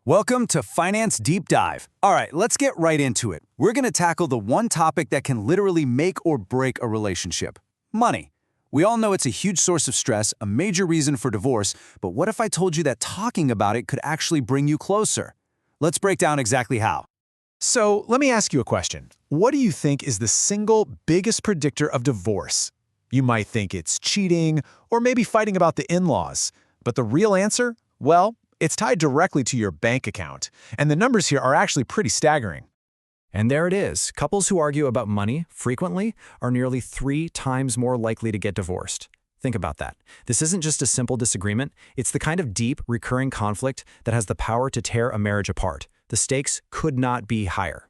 Welcome to Finance Deep Dive. All right, let's get right into it. We're going to tackle the one topic that can literally make or break a relationship: money. We all know it's a huge source of stress, a major reason for divorce, but what if I told you that talking about it could actually bring you closer? Let's break down exactly how. So let me ask you a question. What do you think is the single biggest predictor of divorce? You might think it's cheating or maybe fighting about the in-laws. But the real answer? Well, it's tied directly to your bank account. And the numbers here are actually pretty staggering. And there it is. Couples who argue about money frequently are nearly 3 times more likely to get divorced. Think about that. This isn't just a simple disagreement. It's the kind of deep, recurring conflict that has the power to tear a marriage apart. The stakes could not be higher.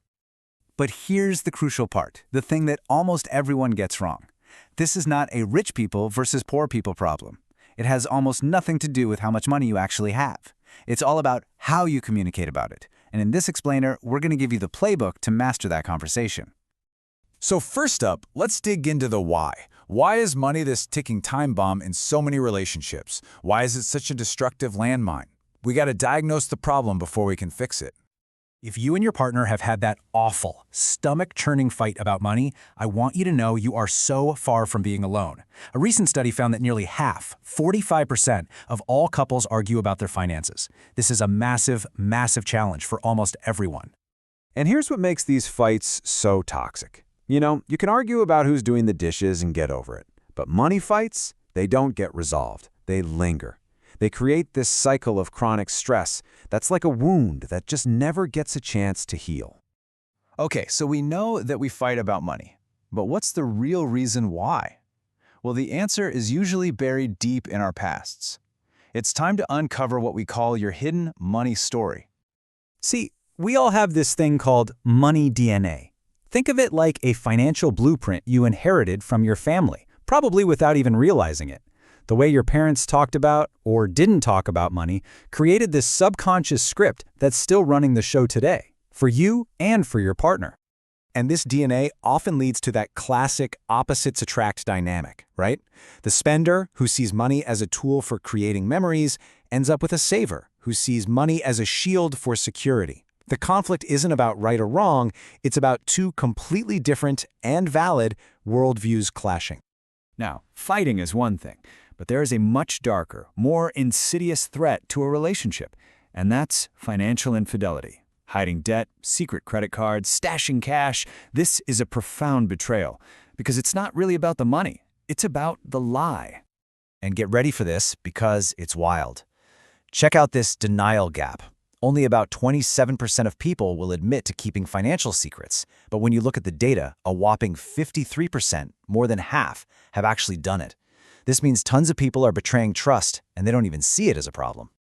But here's the crucial part, the thing that almost everyone gets wrong. This is not a rich people versus poor people problem. It has almost nothing to do with how much money you actually have. It's all about how you communicate about it. And in this explainer, we're going to give you the playbook to master that conversation. So first up, let's dig into the why. Why is money this ticking time bomb in so many relationships? Why is it such a destructive landmine? We got to diagnose the problem before we can fix it. If you and your partner have had that awful, stomach-churning fight about money, I want you to know you are so far from being alone. A recent study found that nearly half, 45%, of all couples argue about their finances. This is a massive, massive challenge for almost everyone. And here's what makes these fights so toxic. You know, you can argue about who's doing the dishes and get over it. But money fights, they don't get resolved. They linger. They create this cycle of chronic stress that's like a wound that just never gets a chance to heal. Okay, so we know that we fight about money. But what's the real reason why? Well, the answer is usually buried deep in our pasts. It's time to uncover what we call your hidden money story. See, we all have this thing called money DNA. Think of it like a financial blueprint you inherited from your family, probably without even realizing it. The way your parents talked about or didn't talk about money created this subconscious script that's still running the show today, for you and for your partner. And this DNA often leads to that classic opposites attract dynamic, right? The spender, who sees money as a tool for creating memories, ends up with a saver, who sees money as a shield for security. The conflict isn't about right or wrong, it's about two completely different and valid worldviews clashing. Now, fighting is one thing, but there is a much darker, more insidious threat to a relationship, and that's financial infidelity. Hiding debt, secret credit cards, stashing cash. This is a profound betrayal, because it's not really about the money. It's about the lie. And get ready for this, because it's wild. Check out this denial gap. Only about 27% of people will admit to keeping financial secrets, but when you look at the data, a whopping 53%, more than half, have actually done it. This means tons of people are betraying trust, and they don't even see it as a problem.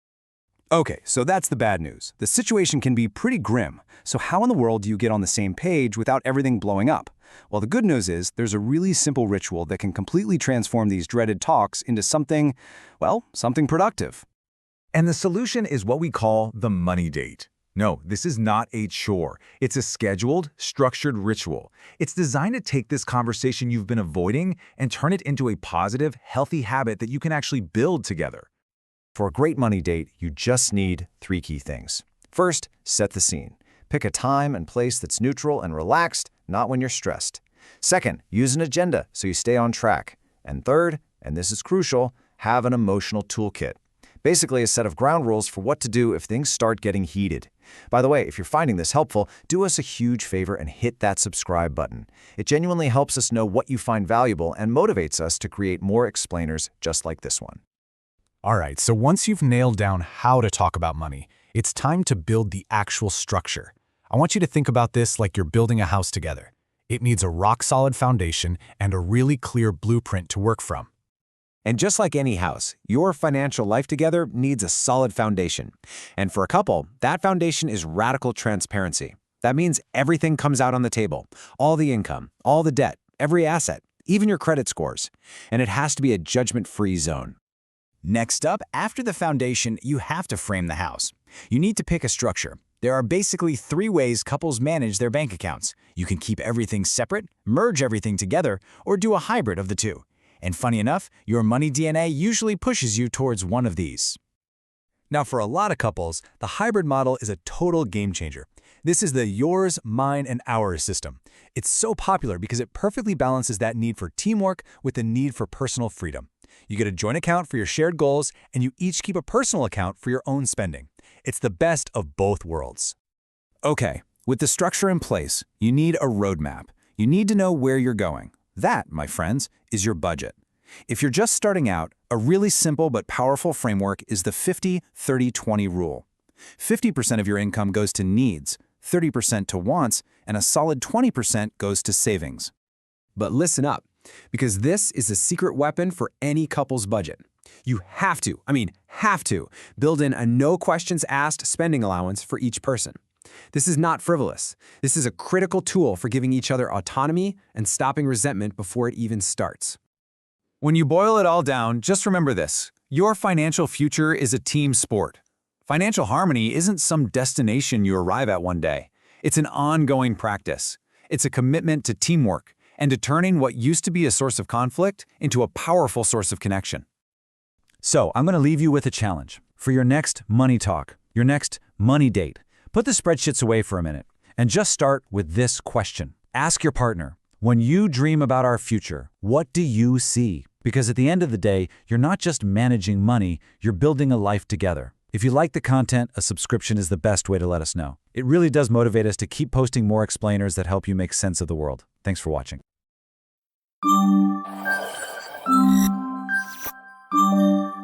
Okay, so that's the bad news. The situation can be pretty grim. So how in the world do you get on the same page without everything blowing up? Well, the good news is there's a really simple ritual that can completely transform these dreaded talks into something, well, something productive. And the solution is what we call the money date. No, this is not a chore. It's a scheduled, structured ritual. It's designed to take this conversation you've been avoiding and turn it into a positive, healthy habit that you can actually build together. For a great money date, you just need 3 key things. First, set the scene. Pick a time and place that's neutral and relaxed, not when you're stressed. Second, use an agenda so you stay on track. And third, and this is crucial, have an emotional toolkit. Basically, a set of ground rules for what to do if things start getting heated. By the way, if you're finding this helpful, do us a huge favor and hit that subscribe button. It genuinely helps us know what you find valuable and motivates us to create more explainers just like this one. All right, so once you've nailed down how to talk about money, it's time to build the actual structure. I want you to think about this like you're building a house together. It needs a rock-solid foundation and a really clear blueprint to work from. And just like any house, your financial life together needs a solid foundation. And for a couple, that foundation is radical transparency. That means everything comes out on the table. All the income, all the debt, every asset, even your credit scores. And it has to be a judgment-free zone. Next up, after the foundation, you have to frame the house. You need to pick a structure. There are basically 3 ways couples manage their bank accounts. You can keep everything separate, merge everything together, or do a hybrid of the two. And funny enough, your money DNA usually pushes you towards one of these. Now, for a lot of couples, the hybrid model is a total game changer. This is the yours, mine, and ours system. It's so popular because it perfectly balances that need for teamwork with the need for personal freedom. You get a joint account for your shared goals, and you each keep a personal account for your own spending. It's the best of both worlds. Okay, with the structure in place, you need a roadmap. You need to know where you're going. That, my friends, is your budget. If you're just starting out, a really simple but powerful framework is the 50-30-20 rule. 50% of your income goes to needs, 30% to wants, and a solid 20% goes to savings. But listen up, because this is a secret weapon for any couple's budget. You have to, build in a no questions asked spending allowance for each person. This is not frivolous. This is a critical tool for giving each other autonomy and stopping resentment before it even starts. When you boil it all down, just remember this. Your financial future is a team sport. Financial harmony isn't some destination you arrive at one day. It's an ongoing practice. It's a commitment to teamwork and to turning what used to be a source of conflict into a powerful source of connection. So, I'm going to leave you with a challenge. For your next money talk, your next money date, put the spreadsheets away for a minute and just start with this question. Ask your partner, when you dream about our future, what do you see? Because at the end of the day, you're not just managing money, you're building a life together. If you like the content, a subscription is the best way to let us know. It really does motivate us to keep posting more explainers that help you make sense of the world. Thanks for watching. Thank you.